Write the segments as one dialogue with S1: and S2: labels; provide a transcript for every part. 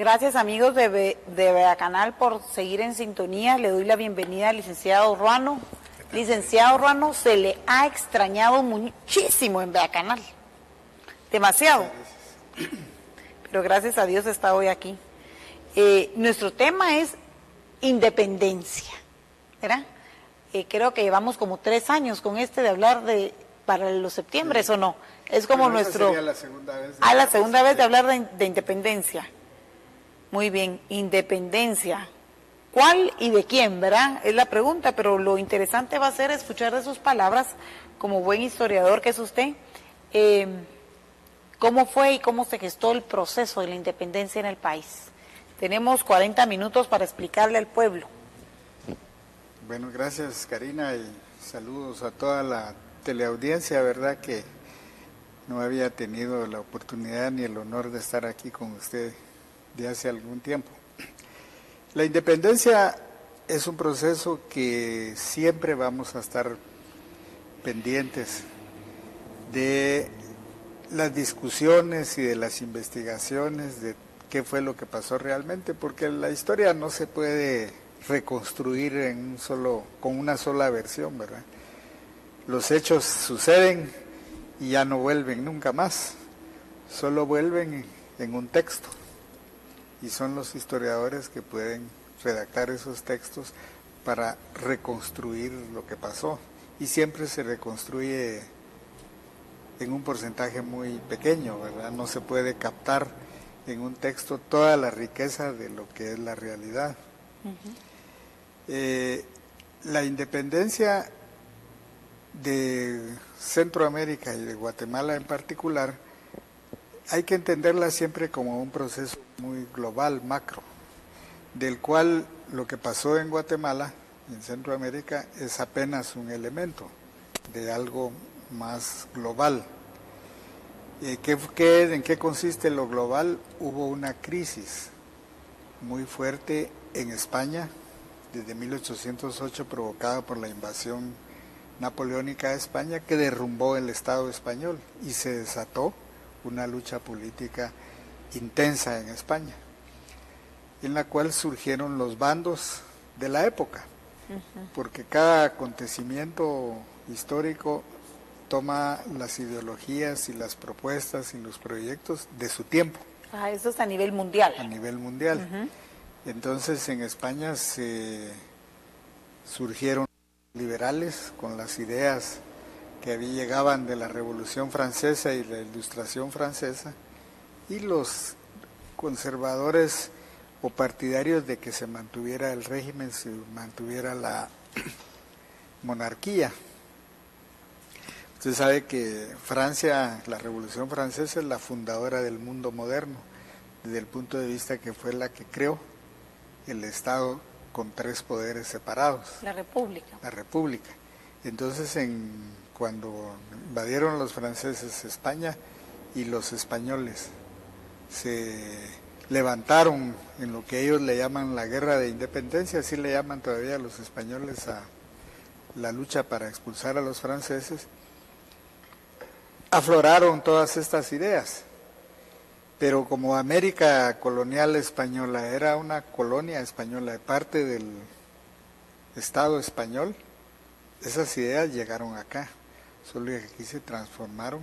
S1: Gracias amigos de Beacanal por seguir en sintonía. Le doy la bienvenida al licenciado Ruano. Licenciado Ruano, se le ha extrañado muchísimo en Beacanal. Demasiado. Pero gracias a Dios está hoy aquí. Nuestro tema es independencia, ¿verdad? Creo que llevamos como 3 años con de hablar para los septiembre, ¿o no? Es como nuestro...
S2: Sería la segunda vez.
S1: La segunda vez de hablar de independencia. Muy bien, independencia. ¿Cuál y de quién, verdad? Es la pregunta, pero lo interesante va a ser escuchar de sus palabras, como buen historiador que es usted, cómo fue y cómo se gestó el proceso de la independencia en el país. Tenemos 40 minutos para explicarle al pueblo.
S2: Bueno, gracias Karina y saludos a toda la teleaudiencia, verdad que no había tenido la oportunidad ni el honor de estar aquí con usted de hace algún tiempo. La independencia es un proceso que siempre vamos a estar pendientes de las discusiones y de las investigaciones de qué fue lo que pasó realmente, porque la historia no se puede reconstruir con una sola versión, ¿verdad? Los hechos suceden y ya no vuelven nunca más, solo vuelven en un texto, y son los historiadores que pueden redactar esos textos para reconstruir lo que pasó, y siempre se reconstruye en un porcentaje muy pequeño, ¿verdad? No se puede captar en un texto toda la riqueza de lo que es la realidad. La independencia de Centroamérica y de Guatemala en particular, hay que entenderla siempre como un proceso muy global, macro, del cual lo que pasó en Guatemala, en Centroamérica, es apenas un elemento de algo más global. ¿En qué consiste lo global? Hubo una crisis muy fuerte en España desde 1808 provocada por la invasión napoleónica de España, que derrumbó el Estado español y se desató una lucha política intensa en España, en la cual surgieron los bandos de la época, porque cada acontecimiento histórico toma las ideologías y las propuestas y los proyectos de su tiempo.
S1: Eso es a nivel mundial.
S2: A nivel mundial. Entonces en España surgieron liberales con las ideas que llegaban de la Revolución Francesa y la Ilustración Francesa, y los conservadores o partidarios de que se mantuviera el régimen, se mantuviera la monarquía. Usted sabe que Francia, la Revolución Francesa, es la fundadora del mundo moderno, desde el punto de vista que fue la que creó el Estado con 3 poderes separados.
S1: La República.
S2: La República. Entonces, cuando invadieron los franceses España, y los españoles se levantaron en lo que ellos le llaman la guerra de independencia, así le llaman todavía los españoles a la lucha para expulsar a los franceses, afloraron todas estas ideas. Pero como América colonial española era una colonia española de parte del Estado español, esas ideas llegaron acá, solo que aquí se transformaron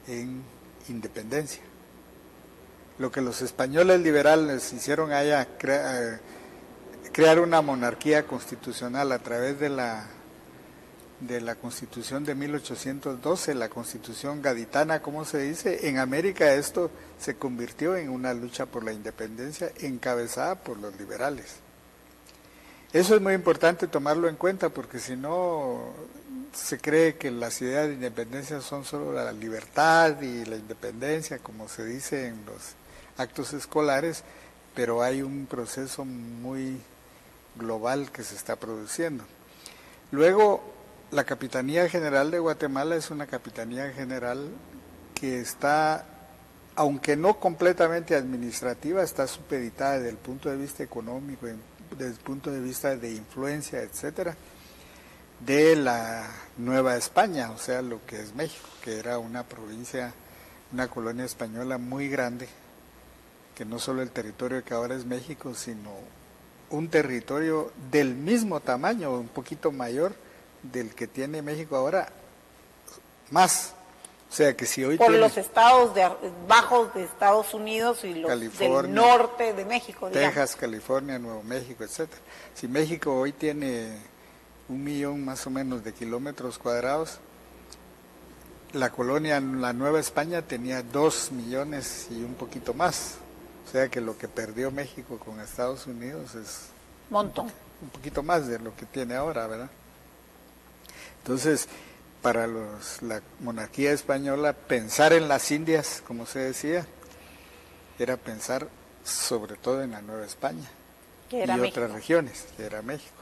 S2: en independencia. Lo que los españoles liberales hicieron allá, crear una monarquía constitucional a través de la Constitución de 1812, la Constitución gaditana, como se dice, en América esto se convirtió en una lucha por la independencia encabezada por los liberales. Eso es muy importante tomarlo en cuenta, porque si no se cree que las ideas de independencia son solo la libertad y la independencia, como se dice en los actos escolares, pero hay un proceso muy global que se está produciendo. Luego, la Capitanía General de Guatemala es una Capitanía General que está, aunque no completamente administrativa, está supeditada desde el punto de vista económico, desde el punto de vista de influencia, etcétera, de la Nueva España, o sea, lo que es México, que era una provincia, una colonia española muy grande, que no solo el territorio que ahora es México, sino un territorio del mismo tamaño, un poquito mayor del que tiene México ahora, más. O sea que si hoy
S1: por
S2: tiene
S1: los estados bajos de Estados Unidos y los
S2: California,
S1: del norte de México, digamos.
S2: Texas, California, Nuevo México, etcétera. Si México hoy tiene 1.000.000 más o menos de kilómetros cuadrados, la colonia, la Nueva España, tenía 2 millones y un poquito más. O sea que lo que perdió México con Estados Unidos es
S1: montón,
S2: un poquito más de lo que tiene ahora, ¿verdad? Entonces, para la monarquía española, pensar en las Indias, como se decía, era pensar sobre todo en la Nueva España
S1: que era
S2: y
S1: México.
S2: Otras regiones, que era México.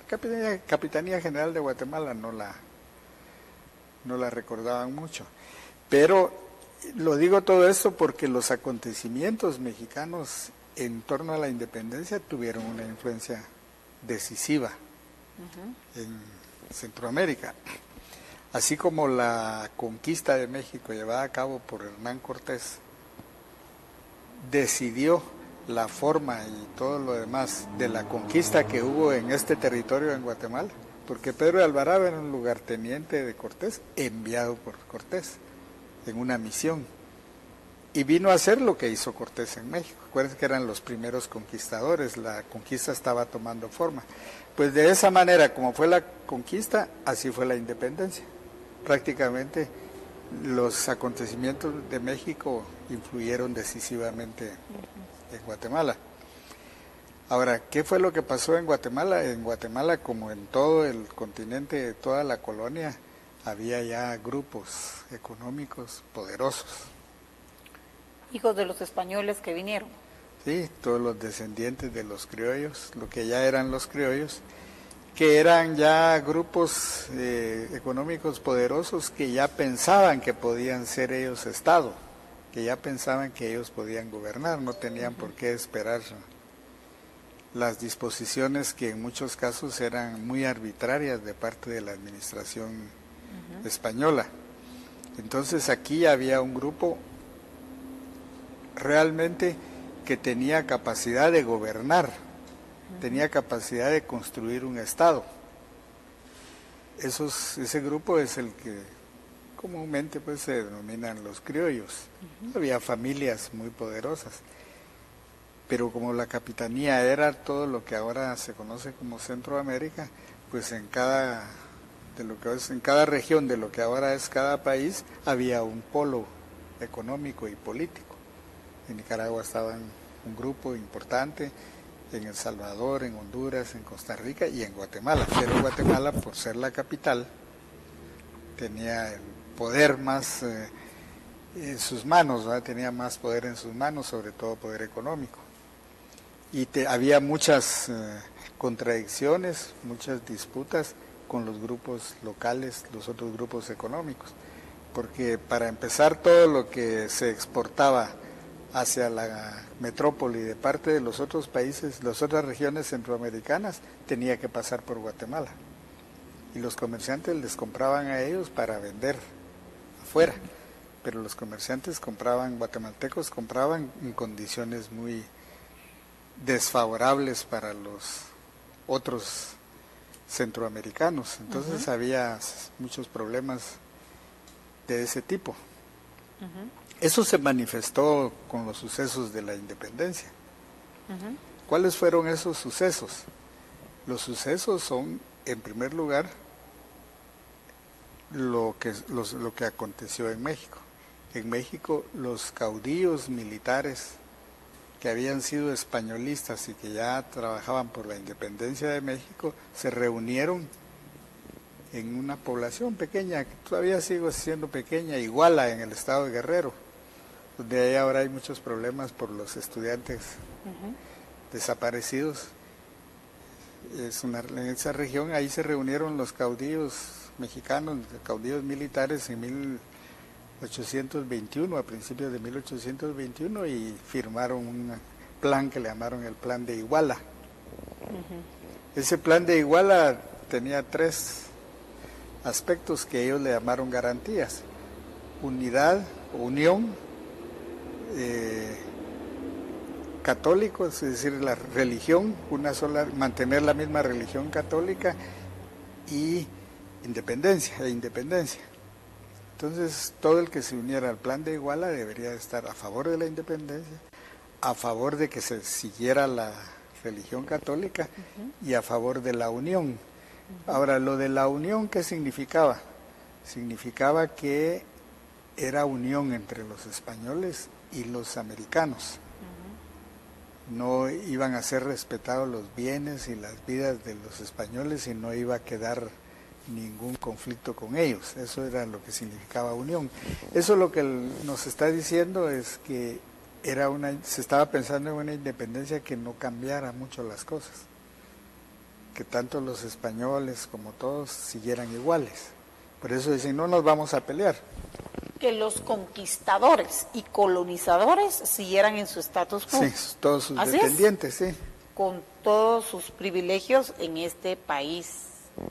S2: La Capitanía General de Guatemala no la recordaban mucho. Pero lo digo todo esto porque los acontecimientos mexicanos en torno a la independencia tuvieron una influencia decisiva en Centroamérica. Así como la conquista de México llevada a cabo por Hernán Cortés decidió la forma y todo lo demás de la conquista que hubo en este territorio en Guatemala, porque Pedro de Alvarado era un lugarteniente de Cortés, enviado por Cortés en una misión, y vino a hacer lo que hizo Cortés en México. Acuérdense que eran los primeros conquistadores, la conquista estaba tomando forma. Pues de esa manera, como fue la conquista, así fue la independencia. Prácticamente los acontecimientos de México influyeron decisivamente en Guatemala. Ahora, ¿qué fue lo que pasó en Guatemala? En Guatemala, como en todo el continente, toda la colonia, había ya grupos económicos poderosos.
S1: Hijos de los españoles que vinieron.
S2: Sí, todos los descendientes de los criollos, lo que ya eran los criollos, que eran ya grupos económicos poderosos que ya pensaban que podían ser ellos Estado, que ya pensaban que ellos podían gobernar, no tenían por qué esperar las disposiciones que en muchos casos eran muy arbitrarias de parte de la administración española. Entonces aquí había un grupo realmente que tenía capacidad de gobernar, tenía capacidad de construir un Estado. Ese grupo es el que comúnmente pues se denominan los criollos. Había familias muy poderosas, pero como la capitanía era todo lo que ahora se conoce como Centroamérica, pues en cada región de lo que ahora es cada país había un polo económico y político. En Nicaragua estaban un grupo importante, en El Salvador, en Honduras, en Costa Rica y en Guatemala. Pero Guatemala, por ser la capital, tenía el poder más en sus manos, ¿verdad? Tenía más poder en sus manos, sobre todo poder económico. Y había muchas contradicciones, muchas disputas con los grupos locales, los otros grupos económicos. Porque para empezar, todo lo que se exportaba hacia la metrópoli de parte de los otros países, las otras regiones centroamericanas, tenía que pasar por Guatemala. Y los comerciantes les compraban a ellos para vender afuera, pero los comerciantes guatemaltecos compraban en condiciones muy desfavorables para los otros centroamericanos. Entonces había muchos problemas de ese tipo. Eso se manifestó con los sucesos de la independencia. ¿Cuáles fueron esos sucesos? Los sucesos son, en primer lugar, lo que aconteció en México. En México, los caudillos militares que habían sido españolistas y que ya trabajaban por la independencia de México, se reunieron en una población pequeña, que todavía sigue siendo pequeña, Iguala, en el estado de Guerrero, donde ahí ahora hay muchos problemas por los estudiantes desaparecidos. En esa región, ahí se reunieron los caudillos mexicanos, caudillos militares en 1821, a principios de 1821, y firmaron un plan que le llamaron el Plan de Iguala. Ese Plan de Iguala tenía 3 aspectos que ellos le llamaron garantías: unidad, unión católicos, es decir, la religión, una sola, mantener la misma religión católica y independencia. Entonces, todo el que se uniera al plan de Iguala debería estar a favor de la independencia, a favor de que se siguiera la religión católica y a favor de la unión. Ahora, lo de la unión, ¿qué significaba? Significaba que era unión entre los españoles y los americanos. No iban a ser respetados los bienes y las vidas de los españoles y no iba a quedar ningún conflicto con ellos. Eso era lo que significaba unión. Eso lo que nos está diciendo es que se estaba pensando en una independencia que no cambiara mucho las cosas, que tanto los españoles como todos siguieran iguales. Por eso dicen, no nos vamos a pelear.
S1: Que los conquistadores y colonizadores siguieran en su status quo.
S2: Sí, todos sus
S1: ¿Así
S2: dependientes,
S1: es?
S2: sí.
S1: Con todos sus privilegios en este país,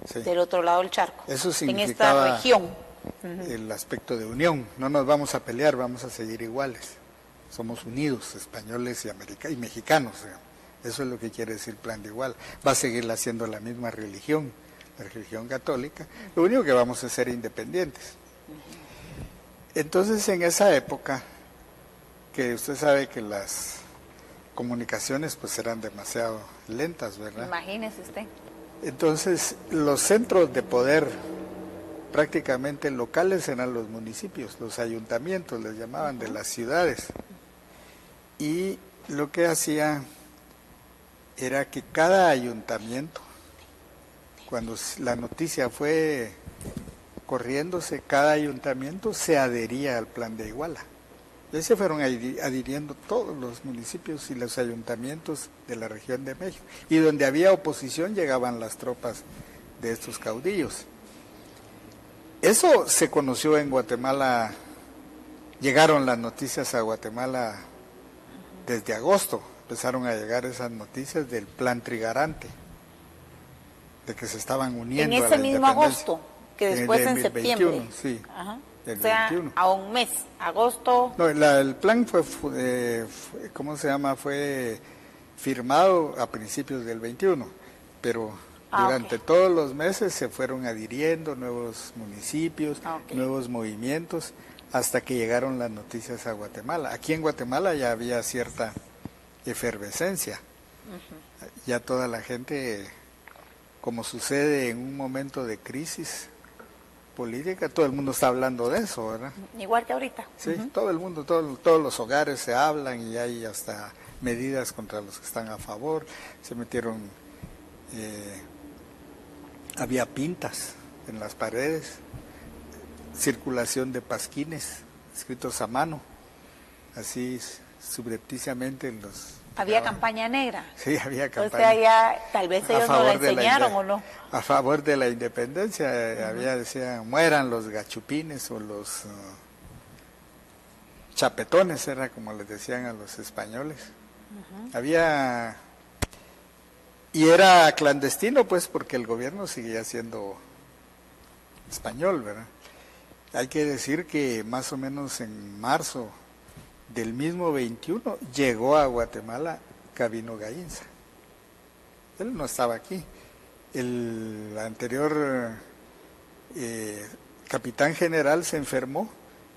S2: Sí.
S1: del otro lado del charco,
S2: Eso
S1: en
S2: significaba
S1: esta región.
S2: el aspecto de unión. No nos vamos a pelear, vamos a seguir iguales. Somos unidos, españoles y mexicanos. Eso es lo que quiere decir Plan de Iguala. Va a seguir haciendo la misma religión, la religión católica. Lo único que vamos a ser independientes. Entonces, en esa época, que usted sabe que las comunicaciones pues eran demasiado lentas, ¿verdad?
S1: Imagínese usted.
S2: Entonces, los centros de poder prácticamente locales eran los municipios, los ayuntamientos, les llamaban, de las ciudades. Y lo que hacía era que cada ayuntamiento, cuando la noticia fue corriéndose, cada ayuntamiento se adhería al plan de Iguala. Y ahí se fueron adhiriendo todos los municipios y los ayuntamientos de la región de México. Y donde había oposición llegaban las tropas de estos caudillos. Eso se conoció en Guatemala, llegaron las noticias a Guatemala desde agosto, empezaron a llegar esas noticias del plan Trigarante, de que se estaban uniendo
S1: en
S2: a
S1: ese
S2: la
S1: mismo
S2: independencia.
S1: agosto, que después en
S2: 2021,
S1: septiembre.
S2: sí.
S1: Ajá.
S2: Del
S1: O sea,
S2: 21.
S1: a un mes, agosto.
S2: No, el plan ¿cómo se llama? Fue firmado a principios del 21, pero durante todos los meses se fueron adhiriendo nuevos municipios, nuevos movimientos, hasta que llegaron las noticias a Guatemala. Aquí en Guatemala ya había cierta efervescencia. Ya toda la gente, como sucede en un momento de crisis política, todo el mundo está hablando de eso, ¿verdad?
S1: Igual que ahorita.
S2: Sí, todo el mundo, todos los hogares se hablan y hay hasta medidas contra los que están a favor. Se metieron, había pintas en las paredes, circulación de pasquines escritos a mano, así subrepticiamente en los...
S1: ¿Había campaña negra?
S2: Sí, había campaña.
S1: O sea, ya, tal vez ellos no la enseñaron o no.
S2: A favor de la independencia, decían, mueran los gachupines o los chapetones, era como les decían a los españoles. Había... Y era clandestino, pues, porque el gobierno seguía siendo español, ¿verdad? Hay que decir que más o menos en marzo del mismo 21 llegó a Guatemala Gabino Gaínza. Él no estaba aquí. El anterior capitán general se enfermó.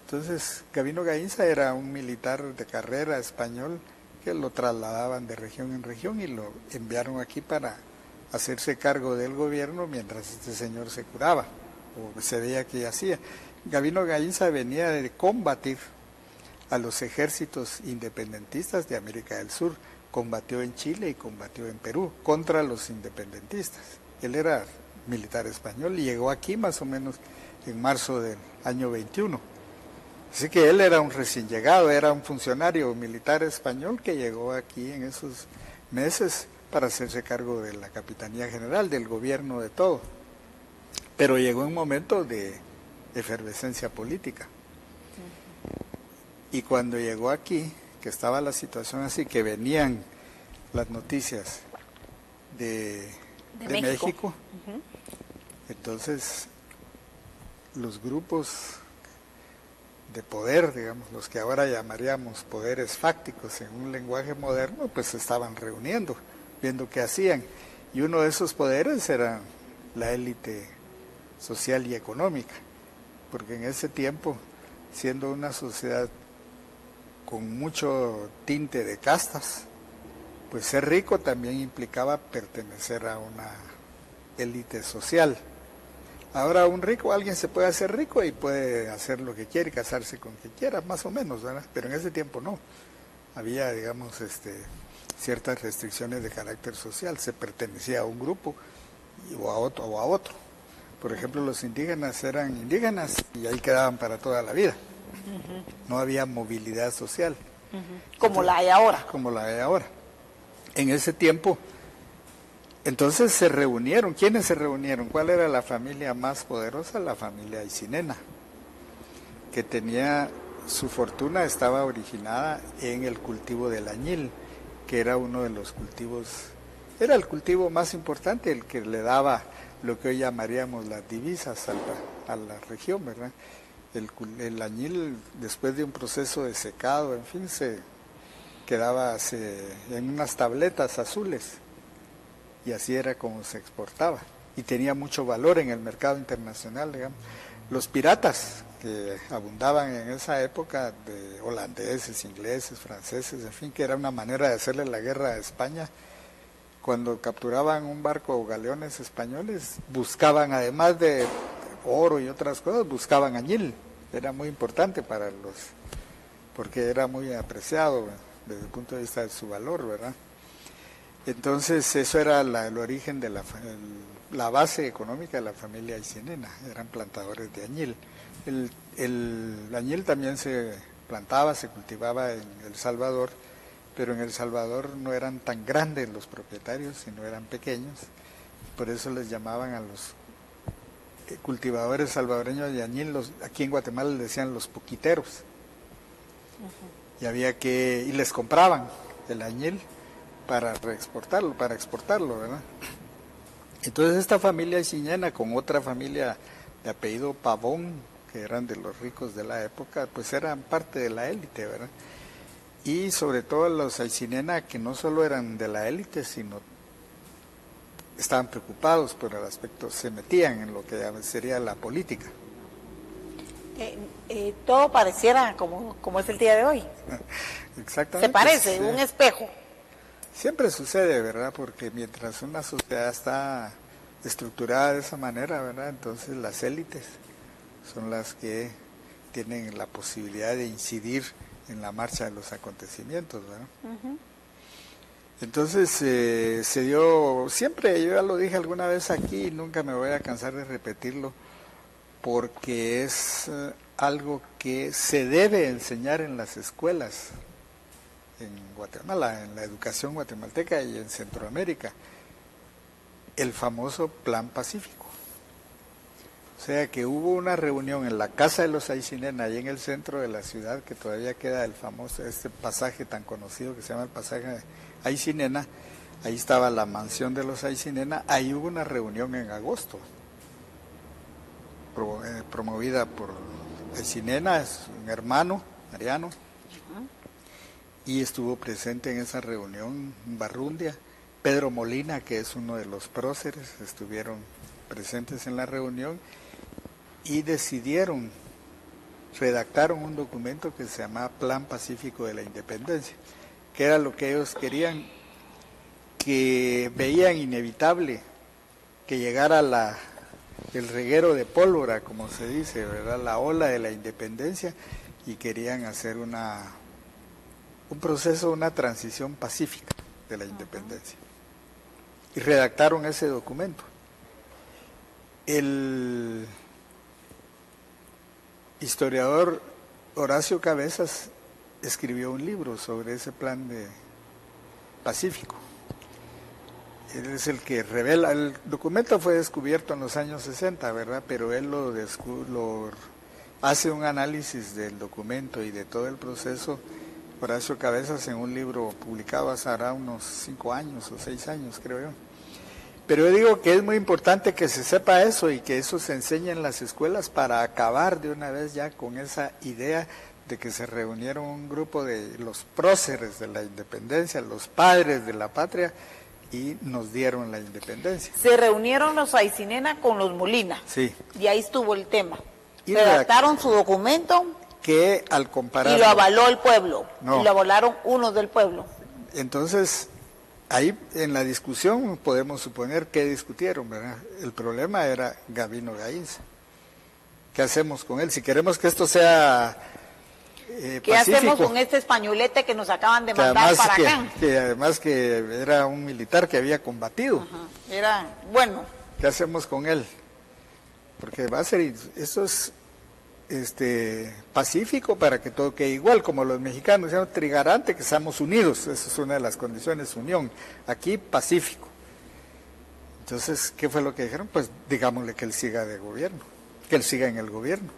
S2: Entonces Gabino Gaínza era un militar de carrera español que lo trasladaban de región en región y lo enviaron aquí para hacerse cargo del gobierno mientras este señor se curaba o se veía que hacía. Gabino Gaínza venía de combatir a los ejércitos independentistas de América del Sur. Combatió en Chile y combatió en Perú contra los independentistas. Él era militar español y llegó aquí más o menos en marzo del año 21. Así que él era un recién llegado, era un funcionario militar español que llegó aquí en esos meses para hacerse cargo de la Capitanía General, del gobierno de todo. Pero llegó en un momento de efervescencia política. Y cuando llegó aquí, que estaba la situación así, que venían las noticias de México, entonces los grupos de poder, digamos, los que ahora llamaríamos poderes fácticos en un lenguaje moderno, pues se estaban reuniendo, viendo qué hacían. Y uno de esos poderes era la élite social y económica, porque en ese tiempo, siendo una sociedad con mucho tinte de castas, pues ser rico también implicaba pertenecer a una élite social. Ahora un rico, alguien se puede hacer rico y puede hacer lo que quiere, casarse con quien quiera, más o menos, ¿verdad? Pero en ese tiempo no. Había, digamos, ciertas restricciones de carácter social. Se pertenecía a un grupo o a otro. Por ejemplo, los indígenas eran indígenas y ahí quedaban para toda la vida. No había movilidad social.
S1: Como la hay ahora.
S2: Como la hay ahora. En ese tiempo, entonces se reunieron. ¿Quiénes se reunieron? ¿Cuál era la familia más poderosa? La familia Aycinena, que tenía, su fortuna estaba originada en el cultivo del añil, que era uno de los cultivos, era el cultivo más importante, el que le daba lo que hoy llamaríamos las divisas a la región, ¿verdad? El añil, después de un proceso de secado, en fin, se quedaba en unas tabletas azules, y así era como se exportaba, y tenía mucho valor en el mercado internacional, digamos. Los piratas que abundaban en esa época, de holandeses, ingleses, franceses, en fin, que era una manera de hacerle la guerra a España, cuando capturaban un barco o galeones españoles, buscaban, además de oro y otras cosas, buscaban añil. Era muy importante porque era muy apreciado desde el punto de vista de su valor, ¿verdad? Entonces eso era el origen de la base económica de la familia Aycinena, eran plantadores de añil. El añil también se plantaba, se cultivaba en El Salvador, pero en El Salvador no eran tan grandes los propietarios, sino eran pequeños, por eso les llamaban a los cultivadores salvadoreños de añil, aquí en Guatemala les decían los puquiteros. Y y les compraban el añil para exportarlo, ¿verdad? Entonces esta familia Aycinena con otra familia de apellido Pavón, que eran de los ricos de la época, pues eran parte de la élite, ¿verdad? Y sobre todo los Aycinena, que no solo eran de la élite, sino estaban preocupados por el aspecto, se metían en lo que sería la política.
S1: Todo pareciera como es el día de hoy.
S2: Exactamente.
S1: Se parece, un espejo.
S2: Siempre sucede, ¿verdad? Porque mientras una sociedad está estructurada de esa manera, ¿verdad? Entonces las élites son las que tienen la posibilidad de incidir en la marcha de los acontecimientos, ¿verdad? Entonces se dio, siempre, yo ya lo dije alguna vez aquí y nunca me voy a cansar de repetirlo, porque es algo que se debe enseñar en las escuelas en Guatemala, en la educación guatemalteca y en Centroamérica, el famoso Plan Pacífico. O sea que hubo una reunión en la casa de los Aycinena, ahí en el centro de la ciudad, que todavía queda el famoso, pasaje tan conocido que se llama el pasaje Aycinena, ahí estaba la mansión de los Aycinena, ahí hubo una reunión en agosto, promovida por Aycinena, es un hermano, Mariano, y estuvo presente en esa reunión Barrundia, Pedro Molina, que es uno de los próceres, estuvieron presentes en la reunión y redactaron un documento que se llamaba Plan Pacífico de la Independencia, que era lo que ellos querían, que veían inevitable que llegara el reguero de pólvora, como se dice, ¿verdad? La ola de la independencia, y querían hacer un proceso, una transición pacífica de la independencia. Y redactaron ese documento. El historiador Horacio Cabezas escribió un libro sobre ese plan de pacífico. Él es el que revela, el documento fue descubierto en los años 60, ¿verdad? Pero él hace un análisis del documento y de todo el proceso, Horacio Cabezas, en un libro publicado hace ahora unos 5 años o 6 años, creo yo. Pero yo digo que es muy importante que se sepa eso y que eso se enseñe en las escuelas para acabar de una vez ya con esa idea de que se reunieron un grupo de los próceres de la independencia, los padres de la patria, y nos dieron la independencia.
S1: Se reunieron los Aycinena con los Molina.
S2: Sí.
S1: Y ahí estuvo el tema.
S2: Y
S1: redactaron su documento.
S2: Que al comparar...
S1: Y lo avaló el pueblo.
S2: No.
S1: Y lo avalaron unos del pueblo.
S2: Entonces, ahí en la discusión podemos suponer que discutieron, ¿verdad? El problema era Gabino Gainza. ¿Qué hacemos con él? Si queremos que esto sea
S1: ¿qué
S2: pacífico,
S1: hacemos con este españolete que nos acaban de mandar para acá?
S2: Que además que era un militar que había combatido.
S1: Ajá. Era, bueno.
S2: ¿Qué hacemos con él? Porque va a ser, eso es pacífico para que todo quede igual, como los mexicanos, seamos trigarante, que seamos unidos, esa es una de las condiciones, unión. Aquí pacífico. Entonces, ¿qué fue lo que dijeron? Pues digámosle que él siga de gobierno, que él siga en el gobierno.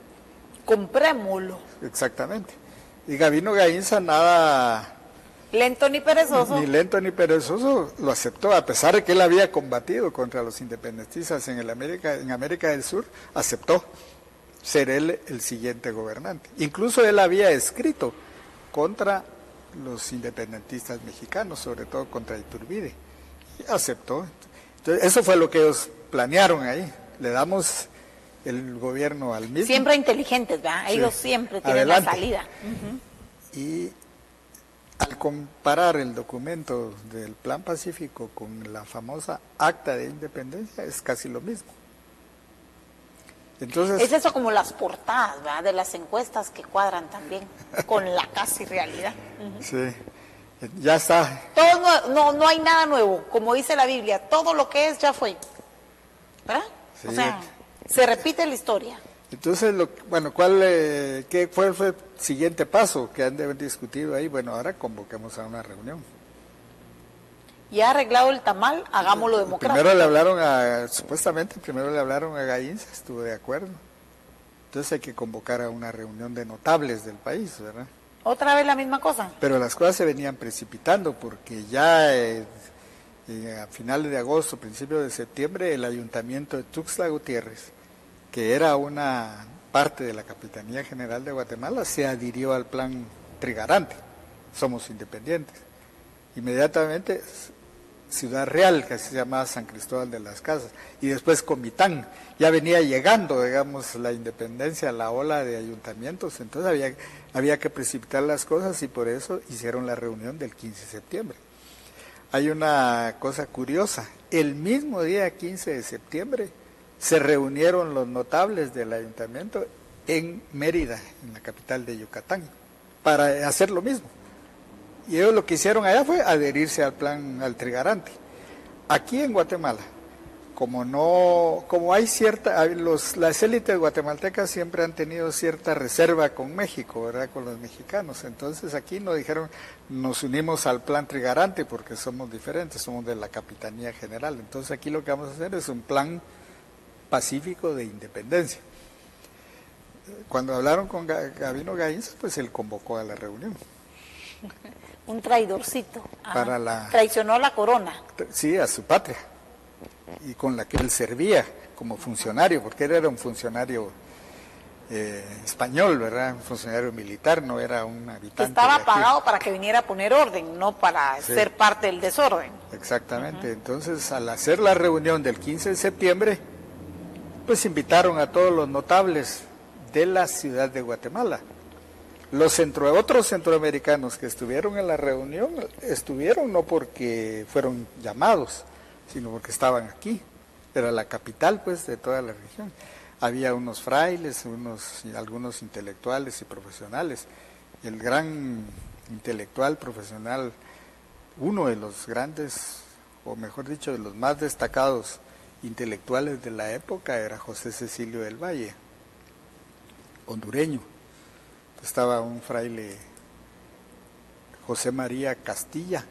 S1: Comprémoslo.
S2: Exactamente. Y Gabino Gainza nada...
S1: Lento ni perezoso.
S2: Ni lento ni perezoso lo aceptó, a pesar de que él había combatido contra los independentistas en América del Sur, aceptó ser él el siguiente gobernante. Incluso él había escrito contra los independentistas mexicanos, sobre todo contra Iturbide, y aceptó. Entonces, eso fue lo que ellos planearon ahí. Le damos el gobierno al mismo.
S1: Siempre inteligentes, ¿verdad? Ellos
S2: Sí.
S1: siempre tienen
S2: Adelante.
S1: la salida.
S2: Y al comparar el documento del Plan Pacífico con la famosa Acta de Independencia, es casi lo mismo. Entonces,
S1: Es eso como las portadas, ¿verdad? De las encuestas que cuadran también con la casi realidad.
S2: sí, ya está.
S1: Todo no hay nada nuevo, como dice la Biblia, todo lo que es ya fue, ¿verdad?
S2: Sí.
S1: O sea, se repite la historia.
S2: Entonces, ¿qué fue el siguiente paso que han de haber discutido ahí? Bueno, ahora convoquemos a una reunión.
S1: Ya arreglado el tamal, hagámoslo democrático.
S2: Supuestamente primero le hablaron a Gainza, estuvo de acuerdo. Entonces hay que convocar a una reunión de notables del país, ¿verdad?
S1: Otra vez la misma cosa.
S2: Pero las cosas se venían precipitando porque ya a finales de agosto, principios de septiembre, el ayuntamiento de Tuxtla Gutiérrez, que era una parte de la Capitanía General de Guatemala, se adhirió al plan Trigarante, Somos Independientes. Inmediatamente Ciudad Real, que se llamaba San Cristóbal de las Casas, y después Comitán. Ya venía llegando, digamos, la independencia, la ola de ayuntamientos, entonces había que precipitar las cosas y por eso hicieron la reunión del 15 de septiembre. Hay una cosa curiosa, el mismo día 15 de septiembre se reunieron los notables del ayuntamiento en Mérida, en la capital de Yucatán, para hacer lo mismo. Y ellos lo que hicieron allá fue adherirse al plan, al Trigarante. Aquí en Guatemala, como hay las élites guatemaltecas siempre han tenido cierta reserva con México, ¿verdad? Con los mexicanos. Entonces aquí nos dijeron, nos unimos al plan Trigarante porque somos diferentes, somos de la Capitanía General. Entonces aquí lo que vamos a hacer es un plan pacífico de independencia. Cuando hablaron con Gabino Gainza, pues él convocó a la reunión.
S1: Un traidorcito.
S2: Traicionó
S1: a la corona.
S2: Sí, a su patria. Y con la que él servía como funcionario, porque él era un funcionario español, ¿verdad? Un funcionario militar, no era un habitante.
S1: Estaba pagado para que viniera a poner orden, no para ser parte del desorden.
S2: Exactamente. Entonces, al hacer la reunión del 15 de septiembre, pues invitaron a todos los notables de la ciudad de Guatemala. Otros centroamericanos que estuvieron en la reunión, estuvieron no porque fueron llamados, sino porque estaban aquí. Era la capital, pues, de toda la región. Había unos frailes, algunos intelectuales y profesionales. El gran intelectual profesional, uno de los grandes, o mejor dicho, de los más destacados intelectuales de la época, era José Cecilio del Valle, hondureño. Estaba un fraile, José María Castilla,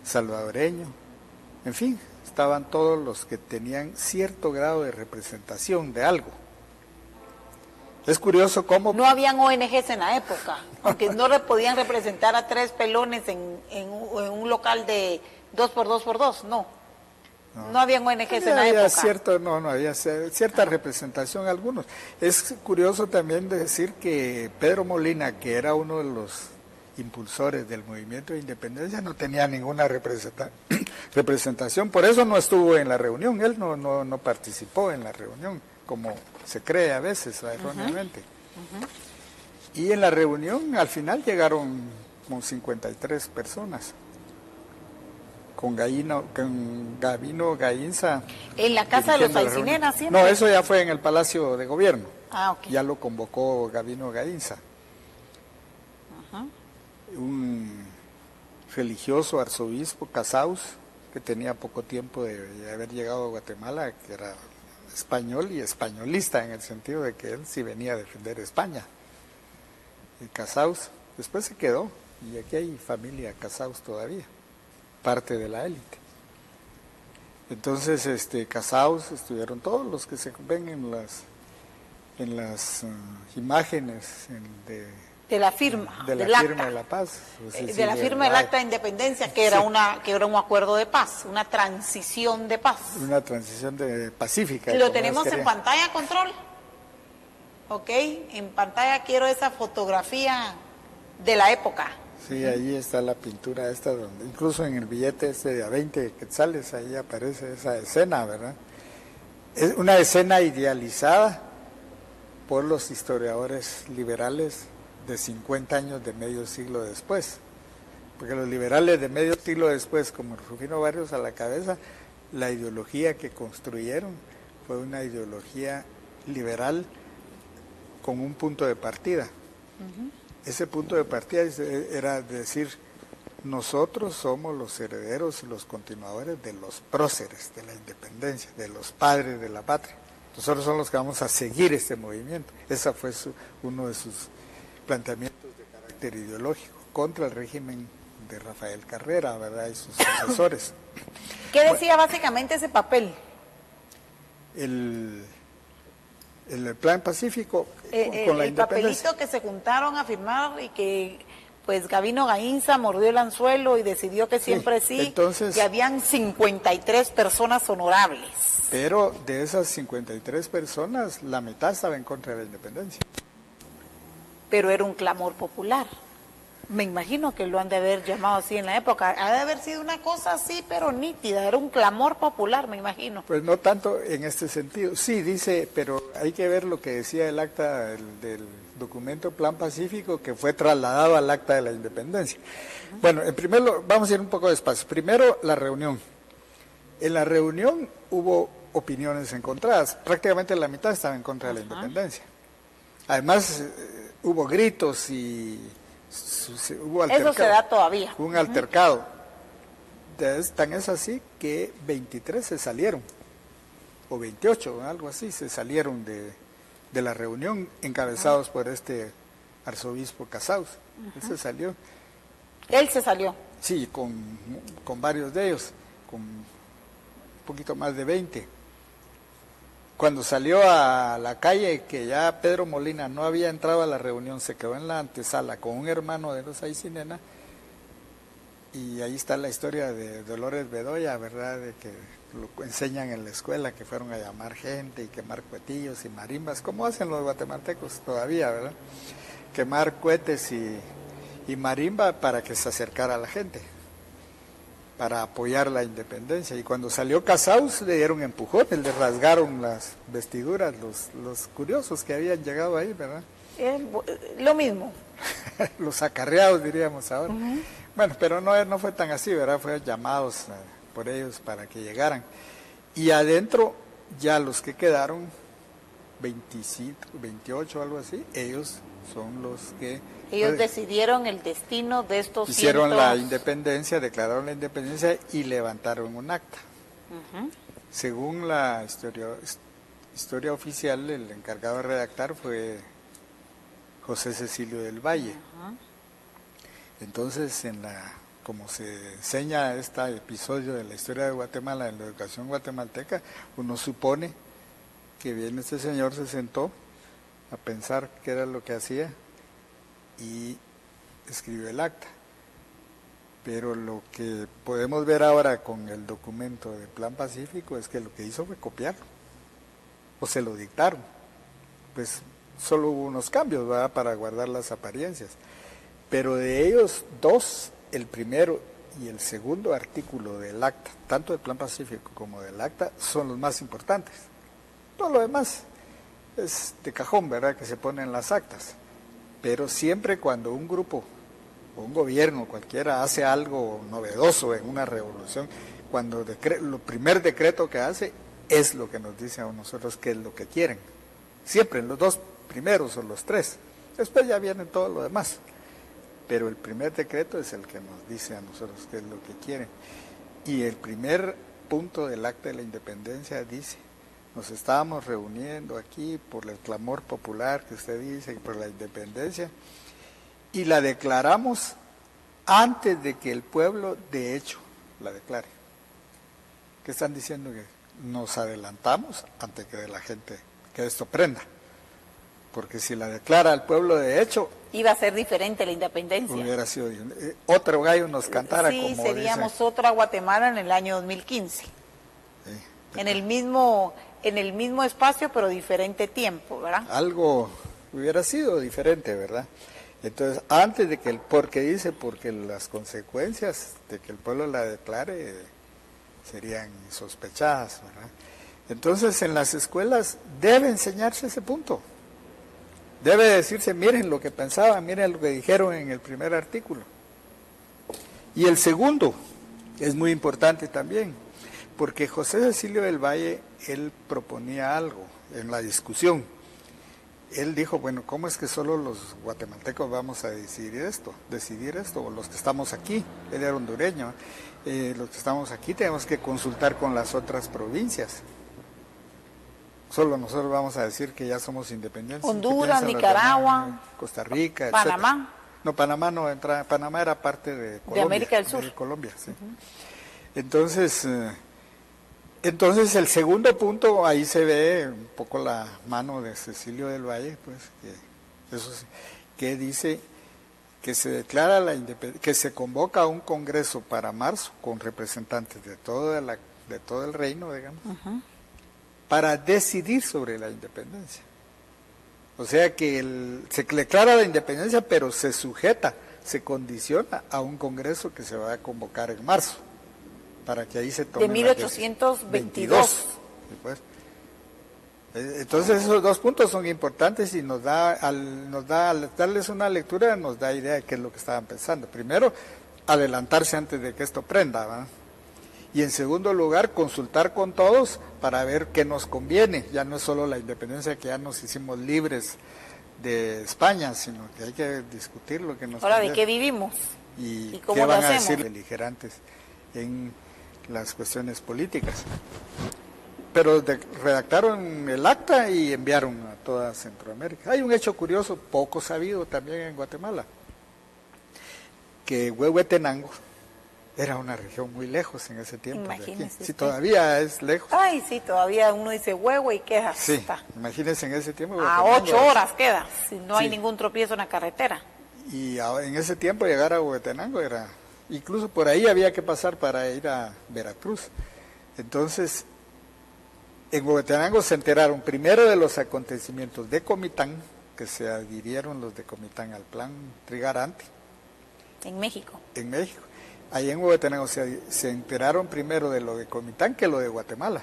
S2: salvadoreño, en fin, estaban todos los que tenían cierto grado de representación de algo. Es curioso cómo...
S1: No habían ONGs en la época, aunque no le podían representar a tres pelones en un local de 2x2x2, no. No habían ONGs en la
S2: había
S1: época.
S2: no había cierta representación algunos. Es curioso también decir que Pedro Molina, que era uno de los impulsores del movimiento de independencia, no tenía ninguna representación, por eso no estuvo en la reunión, él no participó en la reunión, como se cree a veces, erróneamente. Y en la reunión al final llegaron como 53 personas. Con Gabino Gainza.
S1: En la casa de los Aycineras, siempre.
S2: No, eso ya fue en el Palacio de Gobierno.
S1: Ok.
S2: Ya lo convocó Gabino Gainza. Un religioso arzobispo, Casaus, que tenía poco tiempo de haber llegado a Guatemala, que era español y españolista, en el sentido de que él sí venía a defender España. Y Casaus después se quedó, y aquí hay familia Casaus todavía, parte de la élite. Entonces, Casaus estuvieron todos los que se ven en las imágenes
S1: de la firma
S2: de
S1: del
S2: la
S1: acta.
S2: firma de la paz,
S1: de la firma del acta de independencia, que era un acuerdo de paz, una transición de paz.
S2: Una transición pacífica.
S1: Lo tenemos en pantalla, control. Ok, en pantalla quiero esa fotografía de la época.
S2: Sí, ahí está la pintura esta, donde incluso en el billete de a 20 quetzales, ahí aparece esa escena, ¿verdad? Es una escena idealizada por los historiadores liberales de 50 años de medio siglo después. Porque los liberales de medio siglo después, como Rufino Barrios a la cabeza, la ideología que construyeron fue una ideología liberal con un punto de partida. Ese punto de partida era decir, nosotros somos los herederos y los continuadores de los próceres de la independencia, de los padres de la patria. Nosotros somos los que vamos a seguir este movimiento. Ese fue uno de sus planteamientos de carácter ideológico contra el régimen de Rafael Carrera, ¿verdad? Y sus sucesores.
S1: ¿Qué decía básicamente ese papel?
S2: El plan pacífico con la
S1: el
S2: independencia.
S1: papelito que se juntaron a firmar y que pues Gabino Gainza mordió el anzuelo y decidió que siempre sí,
S2: entonces,
S1: que habían 53 personas honorables.
S2: Pero de esas 53 personas, la mitad estaba en contra de la independencia.
S1: Pero era un clamor popular. Me imagino que lo han de haber llamado así en la época. Ha de haber sido una cosa así, pero nítida. Era un clamor popular, me imagino.
S2: Pues no tanto en este sentido. Sí, dice, pero hay que ver lo que decía el acta del documento Plan Pacífico, que fue trasladado al acta de la independencia. Bueno, en primer lugar, vamos a ir un poco despacio. Primero, la reunión. En la reunión hubo opiniones encontradas. Prácticamente la mitad estaba en contra de la independencia. Además, hubo gritos y hubo altercado.
S1: Eso se da todavía.
S2: Un altercado. Tan es así que 23 se salieron, o 28, algo así, se salieron de la reunión, encabezados por este arzobispo Casaus. Él se salió.
S1: Él se salió.
S2: Sí, con varios de ellos, con un poquito más de 20. Cuando salió a la calle, que ya Pedro Molina no había entrado a la reunión, se quedó en la antesala con un hermano de los Aycinena, y ahí está la historia de Dolores Bedoya, ¿verdad?, de que lo enseñan en la escuela, que fueron a llamar gente y quemar cuetillos y marimbas, como hacen los guatemaltecos todavía, ¿verdad?, quemar cohetes y marimba para que se acercara a la gente, para apoyar la independencia. Y cuando salió Casaus le dieron empujones, le rasgaron las vestiduras los curiosos que habían llegado ahí, ¿verdad?
S1: Lo mismo.
S2: Los acarreados, diríamos ahora. Bueno, pero no fue tan así, ¿verdad? Fue llamados por ellos para que llegaran. Y adentro, ya los que quedaron, 25, 28 o algo así, ellos son los que...
S1: Ellos decidieron el destino de estos
S2: hicieron la independencia, declararon la independencia y levantaron un acta. Según la historia oficial, el encargado de redactar fue José Cecilio del Valle. Entonces, como se enseña este episodio de la historia de Guatemala en la educación guatemalteca, uno supone que bien este señor se sentó a pensar qué era lo que hacía y escribió el acta. Pero lo que podemos ver ahora con el documento de Plan Pacífico es que lo que hizo fue copiarlo, o se lo dictaron. Pues solo hubo unos cambios, ¿verdad?, para guardar las apariencias. Pero de ellos dos, el primero y el segundo artículo del acta, tanto del Plan Pacífico como del acta, son los más importantes. Todo lo demás es de cajón, ¿verdad?, que se pone en las actas. Pero siempre cuando un grupo o un gobierno cualquiera hace algo novedoso en una revolución, cuando lo primer decreto que hace es lo que nos dice a nosotros qué es lo que quieren. Siempre los dos primeros o los tres. Después ya viene todo lo demás. Pero el primer decreto es el que nos dice a nosotros qué es lo que quieren. Y el primer punto del acta de la independencia dice: nos estábamos reuniendo aquí por el clamor popular que usted dice, por la independencia, y la declaramos antes de que el pueblo de hecho la declare. ¿Qué están diciendo? Que nos adelantamos antes que de la gente que esto prenda. Porque si la declara el pueblo de hecho,
S1: iba a ser diferente la independencia.
S2: Hubiera sido otro gallo nos cantara,
S1: sí,
S2: como
S1: seríamos
S2: dice.
S1: otra Guatemala en el año 2015. Sí, en el mismo espacio, pero diferente tiempo, ¿verdad?
S2: Algo hubiera sido diferente, ¿verdad? Entonces, antes de que porque las consecuencias de que el pueblo la declare serían sospechadas, ¿verdad? Entonces, en las escuelas debe enseñarse ese punto. Debe decirse: miren lo que pensaban, miren lo que dijeron en el primer artículo. Y el segundo es muy importante también, porque José Cecilio del Valle, él proponía algo en la discusión. Él dijo: bueno, ¿cómo es que solo los guatemaltecos vamos a decidir esto, o los que estamos aquí? Él era hondureño. Los que estamos aquí tenemos que consultar con las otras provincias. Solo nosotros vamos a decir que ya somos independientes.
S1: Honduras, Nicaragua,
S2: Costa Rica,
S1: Panamá.
S2: Etcétera. No, Panamá no entra. Panamá era parte de Colombia.
S1: De América del Sur.
S2: De Colombia, sí. Entonces el segundo punto, ahí se ve un poco la mano de Cecilio del Valle, pues, que dice que se declara la independencia, que se convoca a un congreso para marzo con representantes de todo el reino, digamos, para decidir sobre la independencia. O sea que se declara la independencia, pero se condiciona a un congreso que se va a convocar en marzo, para que ahí se tome
S1: de 1822.
S2: Pues. Entonces esos dos puntos son importantes y al darles una lectura nos da idea de qué es lo que estaban pensando. Primero, adelantarse antes de que esto prenda, ¿verdad? Y en segundo lugar, consultar con todos para ver qué nos conviene. Ya no es solo la independencia, que ya nos hicimos libres de España, sino que hay que discutir lo que nos
S1: Ahora,
S2: conviene.
S1: ¿de qué vivimos?
S2: ¿Y
S1: cómo
S2: qué
S1: lo
S2: van a
S1: hacemos?
S2: decir beligerantes en las cuestiones políticas? Pero redactaron el acta y enviaron a toda Centroamérica. Hay un hecho curioso, poco sabido también en Guatemala, que Huehuetenango era una región muy lejos en ese tiempo.
S1: Imagínese.
S2: Sí, todavía es lejos.
S1: Ay, sí, todavía uno dice Huehue y queda.
S2: Sí,
S1: está.
S2: imagínense en ese tiempo.
S1: A 8 horas queda, si no hay ningún tropiezo en la carretera.
S2: Y en ese tiempo llegar a Huehuetenango era, incluso por ahí había que pasar para ir a Veracruz. Entonces, en Huehuetenango se enteraron primero de los acontecimientos de Comitán, que se adhirieron los de Comitán al plan Trigarante.
S1: En México.
S2: En México. Ahí en Huehuetenango se enteraron primero de lo de Comitán que lo de Guatemala.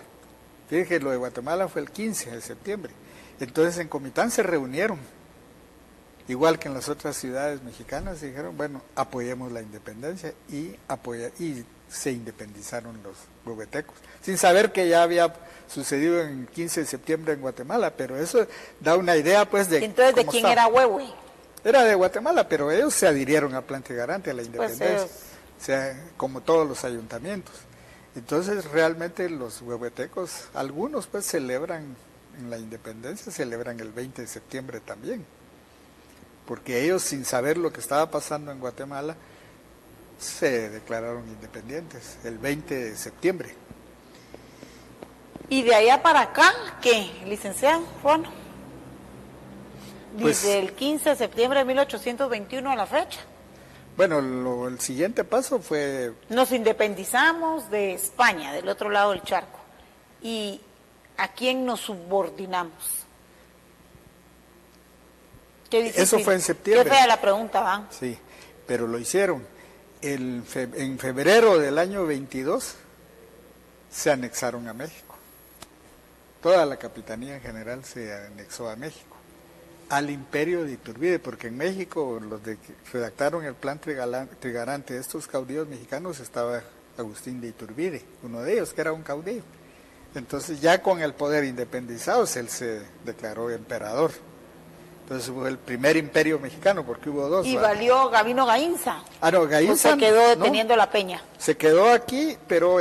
S2: Fíjense, lo de Guatemala fue el 15 de septiembre. Entonces en Comitán se reunieron, igual que en las otras ciudades mexicanas, y dijeron: bueno, apoyemos la independencia, y se independizaron los huehuetecos, sin saber que ya había sucedido en 15 de septiembre en Guatemala, pero eso da una idea, pues, de
S1: entonces, ¿de quién era Huehue?
S2: Era de Guatemala, pero ellos se adhirieron al plan Trigarante, a la independencia,
S1: Pues
S2: o sea, como todos los ayuntamientos. Entonces, realmente los huehuetecos, algunos pues celebran en la independencia, celebran el 20 de septiembre también, porque ellos, sin saber lo que estaba pasando en Guatemala, se declararon independientes el 20 de septiembre.
S1: ¿Y de allá para acá qué, licenciado Juan?
S2: Pues,
S1: desde el 15 de septiembre de 1821 a la fecha.
S2: Bueno, el siguiente paso fue,
S1: Nos independizamos de España, del otro lado del charco. ¿Y a quién nos subordinamos? Qué difícil.
S2: Eso fue en septiembre.
S1: Qué fea la pregunta, ¿va?
S2: Sí, pero lo hicieron. En febrero del año 22 se anexaron a México. Toda la Capitanía General se anexó a México, al imperio de Iturbide, porque en México los de que redactaron el plan trigarante de estos caudillos mexicanos estaba Agustín de Iturbide, uno de ellos, que era un caudillo. Entonces ya con el poder independizado él se declaró emperador. Entonces hubo el primer imperio mexicano, porque hubo dos.
S1: Y
S2: ¿verdad?
S1: valió Gabino Gainza.
S2: Ah, no, Gainza
S1: Se quedó
S2: no,
S1: deteniendo la peña.
S2: se quedó aquí, pero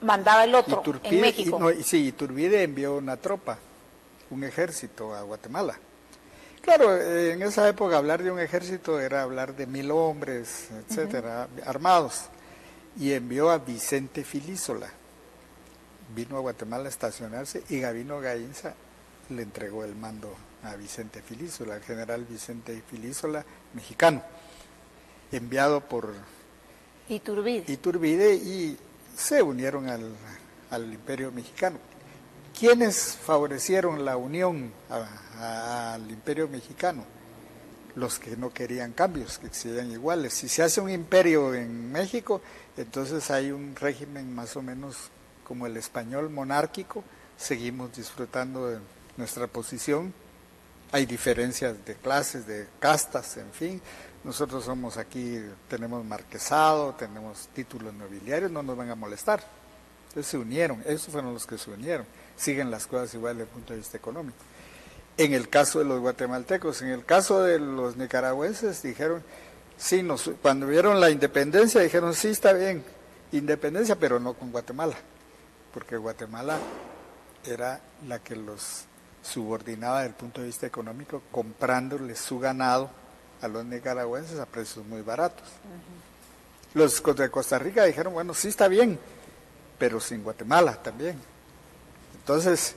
S1: Mandaba el otro
S2: Iturbide,
S1: en México.
S2: sí, Iturbide envió una tropa, un ejército a Guatemala. Claro, en esa época hablar de un ejército era hablar de 1000 hombres, etcétera, armados. Y envió a Vicente Filísola. Vino a Guatemala a estacionarse y Gabino Gainza le entregó el mando a Vicente Filísola, el general Vicente Filísola, mexicano, enviado por Iturbide, y se unieron al imperio mexicano. ¿Quiénes favorecieron la unión al imperio mexicano? Los que no querían cambios, que sean iguales. Si se hace un imperio en México, entonces hay un régimen más o menos como el español monárquico, seguimos disfrutando de nuestra posición, hay diferencias de clases, de castas, en fin. Nosotros somos aquí, tenemos marquesado, tenemos títulos nobiliarios, no nos van a molestar. Entonces se unieron, esos fueron los que se unieron, siguen las cosas igual desde el punto de vista económico. En el caso de los guatemaltecos, en el caso de los nicaragüenses, dijeron, sí, cuando vieron la independencia, dijeron, sí, está bien, independencia, pero no con Guatemala, porque Guatemala era la que los subordinaba desde el punto de vista económico, comprándoles su ganado a los nicaragüenses a precios muy baratos. Los de Costa Rica dijeron, bueno, sí está bien, pero sin Guatemala también. Entonces,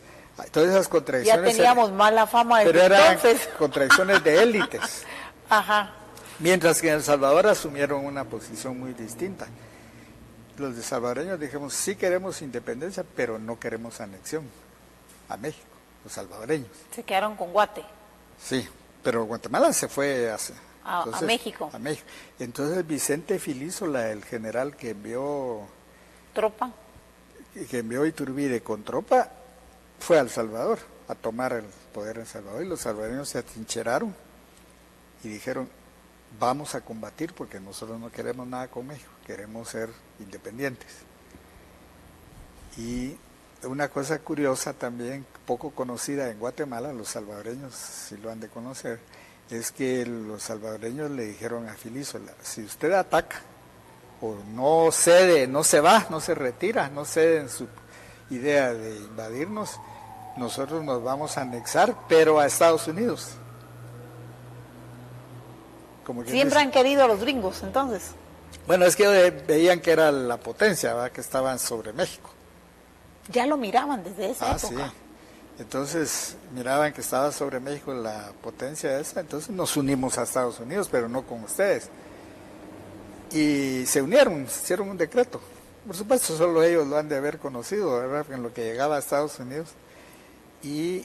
S2: todas esas contradicciones...
S1: Ya teníamos mala fama desde
S2: pero eran
S1: entonces.
S2: contradicciones de élites.
S1: Ajá.
S2: Mientras que en El Salvador asumieron una posición muy distinta. Los de salvadoreños dijimos, sí queremos independencia, pero no queremos anexión a México, los salvadoreños.
S1: Se quedaron con Guate.
S2: Sí, pero Guatemala se fue
S1: a México.
S2: A México. Entonces Vicente Filísola, el general que envió Iturbide con tropa, fue a El Salvador a tomar el poder en El Salvador, y los salvadoreños se atrincheraron y dijeron, vamos a combatir porque nosotros no queremos nada con México, queremos ser independientes. Y una cosa curiosa también, poco conocida en Guatemala, los salvadoreños sí lo han de conocer, es que los salvadoreños le dijeron a Filísola, si usted ataca o no cede, no se va, no se retira, no cede en su idea de invadirnos, nosotros nos vamos a anexar, pero a Estados Unidos.
S1: Siempre han querido a los gringos, entonces.
S2: Bueno, es que veían que era la potencia, ¿verdad?, que estaban sobre México.
S1: Ya lo miraban desde esa época.
S2: Sí. Entonces miraban que estaba sobre México la potencia esa, entonces nos unimos a Estados Unidos, pero no con ustedes. Y se unieron, hicieron un decreto. Por supuesto, solo ellos lo han de haber conocido, ¿verdad?, en lo que llegaba a Estados Unidos. Y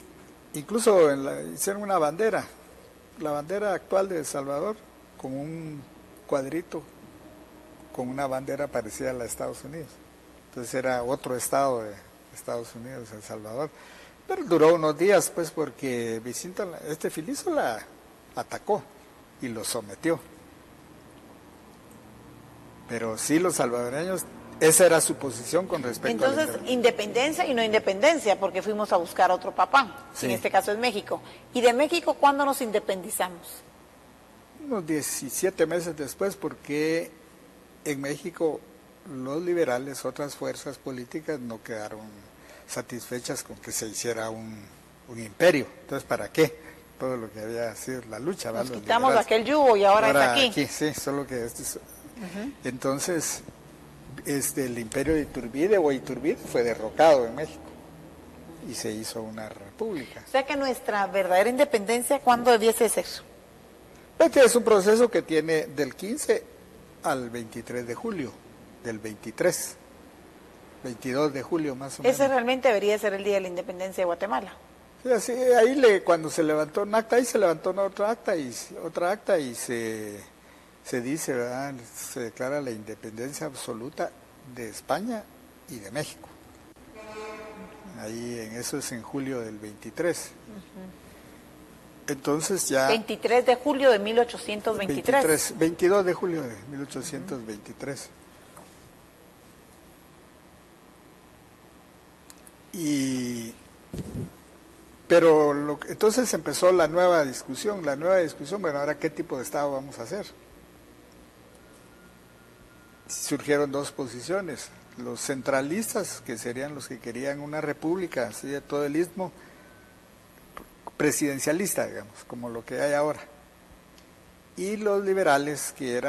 S2: incluso hicieron una bandera, la bandera actual de El Salvador, con un cuadrito, con una bandera parecida a la de Estados Unidos. Entonces era otro estado de Estados Unidos, El Salvador. Pero duró unos días, pues, porque Filísola atacó y lo sometió. Pero sí, los salvadoreños, esa era su posición con respecto
S1: a independencia y no independencia, porque fuimos a buscar otro papá, sí. En este caso es México. ¿Y de México cuándo nos independizamos?
S2: Unos 17 meses después, porque en México los liberales, otras fuerzas políticas, no quedaron satisfechas con que se hiciera un imperio. Entonces, ¿para qué? Todo lo que había sido la lucha.
S1: Nos quitamos aquel yugo y ahora es aquí.
S2: Sí, solo que entonces, el imperio de Iturbide fue derrocado en México y se hizo una república.
S1: O sea que nuestra verdadera independencia, ¿cuándo debiese ser?
S2: Este es un proceso que tiene del 15 al 23 de julio, del 22 de julio más o menos.
S1: Ese realmente debería ser el día de la independencia de Guatemala.
S2: Sí, así, ahí cuando se levantó un acta, ahí se levantó otra acta y se dice, ¿verdad? Se declara la independencia absoluta de España y de México. Ahí en eso es en julio del 23. Entonces ya...
S1: 23 de julio de 1823.
S2: 22 de julio de 1823. Pero entonces empezó la nueva discusión, bueno, ahora qué tipo de Estado vamos a hacer. Surgieron dos posiciones, los centralistas, que serían los que querían una república, así de todo el istmo, presidencialista, digamos, como lo que hay ahora, y los liberales, que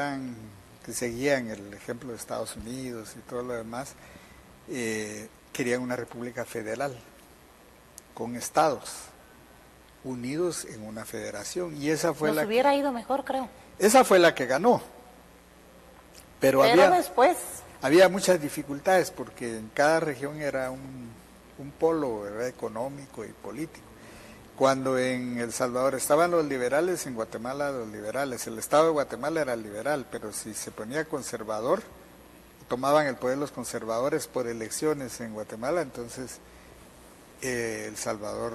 S2: seguían el ejemplo de Estados Unidos y todo lo demás, querían una república federal, con estados unidos en una federación, y esa fue
S1: Nos hubiera ido mejor, creo.
S2: Esa fue la que ganó, pero
S1: después
S2: había muchas dificultades, porque en cada región era un polo, ¿verdad?, económico y político. Cuando en El Salvador estaban los liberales, en Guatemala los liberales, el Estado de Guatemala era liberal, pero si se ponía conservador, tomaban el poder los conservadores por elecciones en Guatemala, entonces El Salvador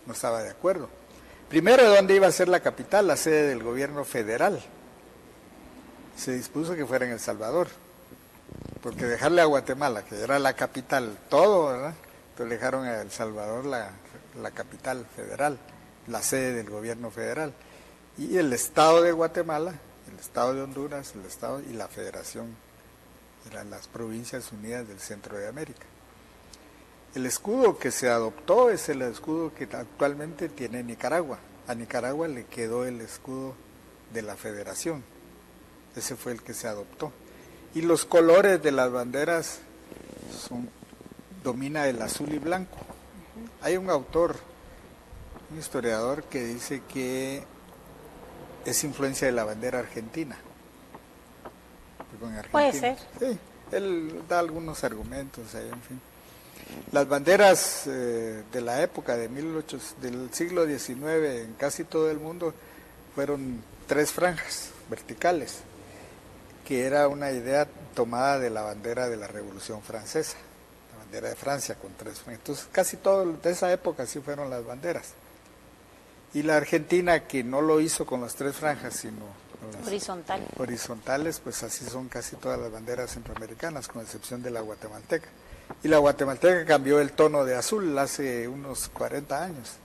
S2: no estaba de acuerdo. Primero, ¿dónde iba a ser la capital? La sede del gobierno federal. Se dispuso que fuera en El Salvador, porque dejarle a Guatemala, que era la capital, todo, ¿verdad?, pero dejaron a El Salvador la capital federal, la sede del gobierno federal. Y el Estado de Guatemala, el Estado de Honduras, el Estado y la Federación, eran las Provincias Unidas del Centro de América. El escudo que se adoptó es el escudo que actualmente tiene Nicaragua. A Nicaragua le quedó el escudo de la Federación. Ese fue el que se adoptó. Y los colores de las banderas domina el azul y blanco. Hay un autor, un historiador, que dice que es influencia de la bandera argentina.
S1: Puede ser.
S2: Sí, él da algunos argumentos ahí, en fin. Las banderas de la época del siglo XIX en casi todo el mundo fueron 3 franjas verticales, que era una idea tomada de la bandera de la Revolución Francesa, la bandera de Francia con 3 franjas. Entonces casi todo de esa época así fueron las banderas. Y la Argentina, que no lo hizo con las 3 franjas, sino con las horizontales, pues así son casi todas las banderas centroamericanas, con excepción de la guatemalteca. Y la guatemalteca cambió el tono de azul hace unos 40 años,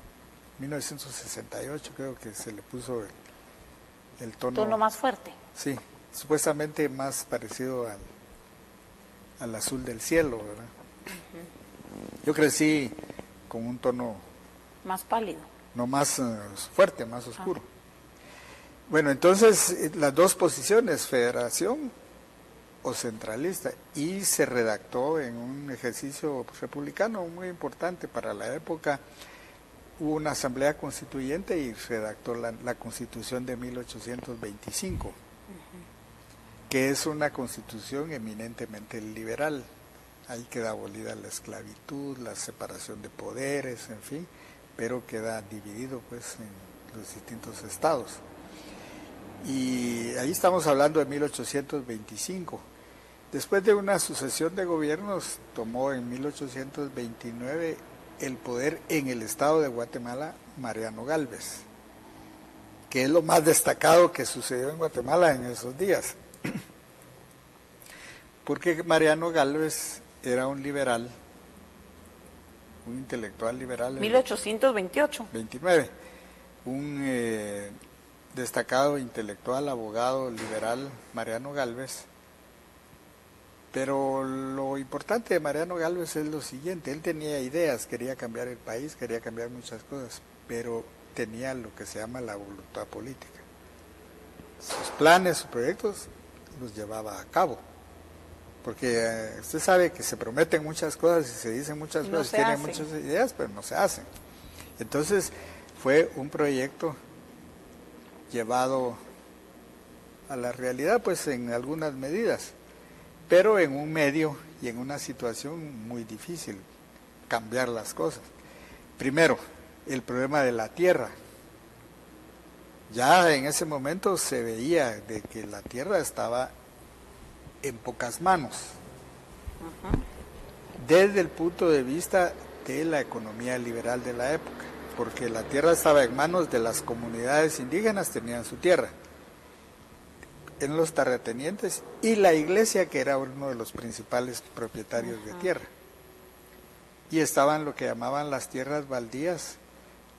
S2: 1968 creo que se le puso el tono
S1: más fuerte.
S2: Sí, supuestamente más parecido al azul del cielo, ¿verdad? Yo crecí con un tono
S1: más pálido.
S2: No más fuerte, más oscuro. Bueno, entonces las dos posiciones, federación o centralista, y se redactó en un ejercicio republicano muy importante para la época. Hubo una asamblea constituyente y redactó la Constitución de 1825, que es una constitución eminentemente liberal. Ahí queda abolida la esclavitud, la separación de poderes, en fin, pero queda dividido pues en los distintos estados. Y ahí estamos hablando de 1825. Después de una sucesión de gobiernos, tomó en 1829 el poder en el estado de Guatemala Mariano Gálvez, que es lo más destacado que sucedió en Guatemala en esos días. Porque Mariano Gálvez era un liberal, un intelectual liberal.
S1: 1828.
S2: 29. Un destacado intelectual, abogado liberal, Mariano Gálvez. Pero lo importante de Mariano Gálvez es lo siguiente: él tenía ideas, quería cambiar el país, quería cambiar muchas cosas, pero tenía lo que se llama la voluntad política. Sus planes, sus proyectos los llevaba a cabo. Porque usted sabe que se prometen muchas cosas y se dicen muchas cosas, tienen muchas ideas, pero no se hacen. Entonces fue un proyecto llevado a la realidad, pues en algunas medidas, pero en un medio y en una situación muy difícil cambiar las cosas. Primero, el problema de la tierra. Ya en ese momento se veía de que la tierra estaba en pocas manos, desde el punto de vista de la economía liberal de la época, porque la tierra estaba en manos de las comunidades indígenas, tenían su tierra, en los terratenientes, y la iglesia, que era uno de los principales propietarios de tierra. Y estaban lo que llamaban las tierras baldías,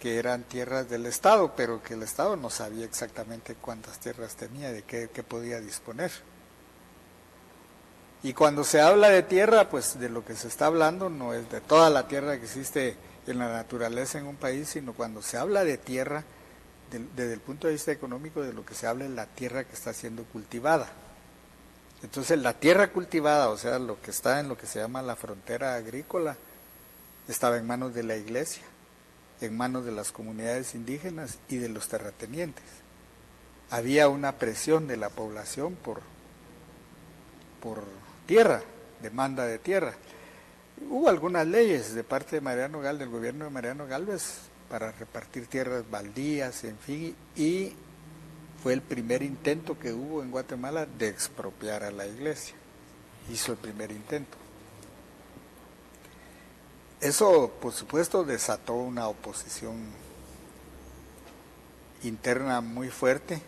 S2: que eran tierras del Estado, pero que el Estado no sabía exactamente cuántas tierras tenía, de qué podía disponer. Y cuando se habla de tierra, pues de lo que se está hablando no es de toda la tierra que existe en la naturaleza en un país, sino cuando se habla de tierra, desde el punto de vista económico, de lo que se habla es la tierra que está siendo cultivada. Entonces la tierra cultivada, o sea, lo que está en lo que se llama la frontera agrícola, estaba en manos de la iglesia, en manos de las comunidades indígenas y de los terratenientes. Había una presión de la población por tierra, demanda de tierra. Hubo algunas leyes de parte de Mariano Galvez, del gobierno de Mariano Galvez, para repartir tierras baldías, en fin, y fue el primer intento que hubo en Guatemala de expropiar a la iglesia. Hizo el primer intento. Eso, por supuesto, desató una oposición interna muy fuerte,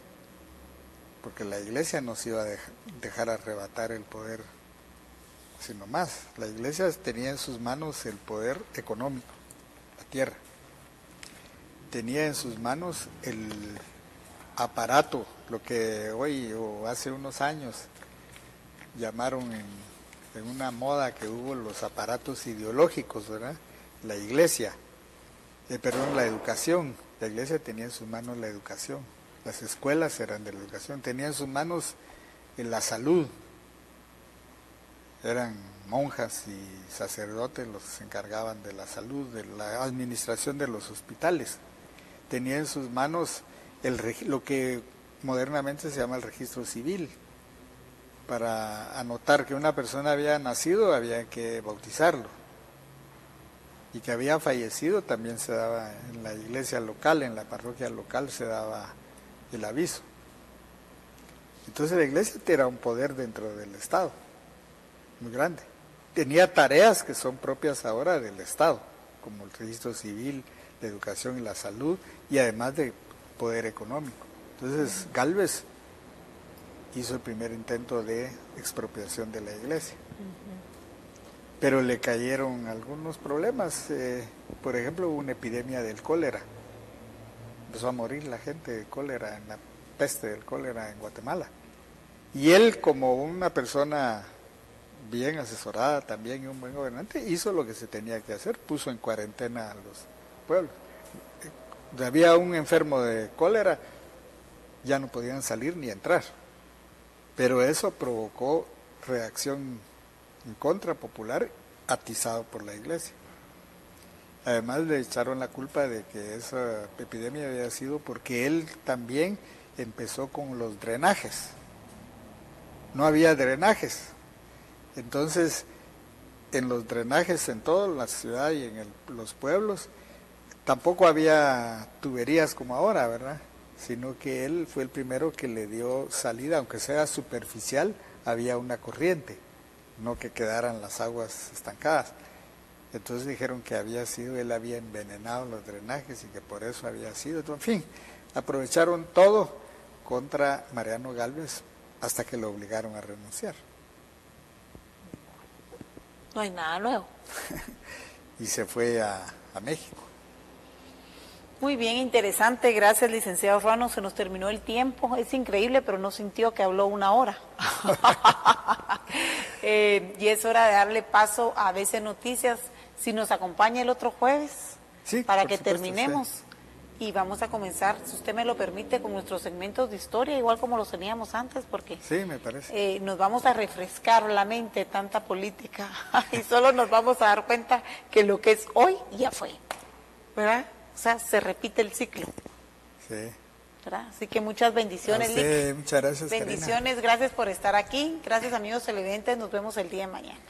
S2: porque la iglesia no se iba a dejar arrebatar el poder, sino más. La iglesia tenía en sus manos el poder económico, la tierra. Tenía en sus manos el aparato, lo que hoy o hace unos años llamaron en una moda que hubo los aparatos ideológicos, ¿verdad? La iglesia, la educación. La iglesia tenía en sus manos la educación. Las escuelas eran de la educación. Tenía en sus manos la salud. Eran monjas y sacerdotes los que se encargaban de la salud, de la administración de los hospitales. Tenía en sus manos lo que modernamente se llama el registro civil. Para anotar que una persona había nacido había que bautizarlo, y que había fallecido también se daba en la iglesia local, en la parroquia local se daba el aviso. Entonces la iglesia era un poder dentro del Estado, muy grande. Tenía tareas que son propias ahora del Estado, como el registro civil, la educación y la salud, y además de poder económico. Entonces Galvez hizo el primer intento de expropiación de la iglesia. Pero le cayeron algunos problemas. Por ejemplo, hubo una epidemia del cólera. Empezó a morir la gente de cólera, en la peste del cólera en Guatemala. Y él, como una persona bien asesorada también y un buen gobernante, hizo lo que se tenía que hacer, puso en cuarentena a los pueblos. Había un enfermo de cólera, ya no podían salir ni entrar. Pero eso provocó reacción en contra popular, atizado por la iglesia. Además le echaron la culpa de que esa epidemia había sido porque él también empezó con los drenajes. No había drenajes. Entonces, en los drenajes en toda la ciudad y en los pueblos, tampoco había tuberías como ahora, ¿verdad? Sino que él fue el primero que le dio salida, aunque sea superficial, había una corriente, no que quedaran las aguas estancadas. Entonces dijeron que él había envenenado los drenajes y que por eso había sido. En fin, aprovecharon todo contra Mariano Galvez hasta que lo obligaron a renunciar.
S1: No hay nada nuevo.
S2: Y se fue a México.
S1: Muy bien, interesante. Gracias, licenciado Ruano. Se nos terminó el tiempo. Es increíble, pero no sintió que habló 1 hora. Y es hora de darle paso a ABC Noticias. Si nos acompaña el otro jueves,
S2: sí,
S1: para que
S2: supuesto,
S1: terminemos.
S2: Sí.
S1: Y vamos a comenzar, si usted me lo permite, con nuestros segmentos de historia, igual como los teníamos antes, porque
S2: sí, me parece.
S1: Nos vamos a refrescar la mente de tanta política y solo nos vamos a dar cuenta que lo que es hoy ya fue, ¿verdad? O sea, se repite el ciclo.
S2: Sí.
S1: ¿verdad? Así que muchas bendiciones,
S2: A usted,
S1: Lick.
S2: muchas gracias,
S1: Bendiciones, gracias por estar aquí. Gracias, amigos televidentes. Nos vemos el día de mañana.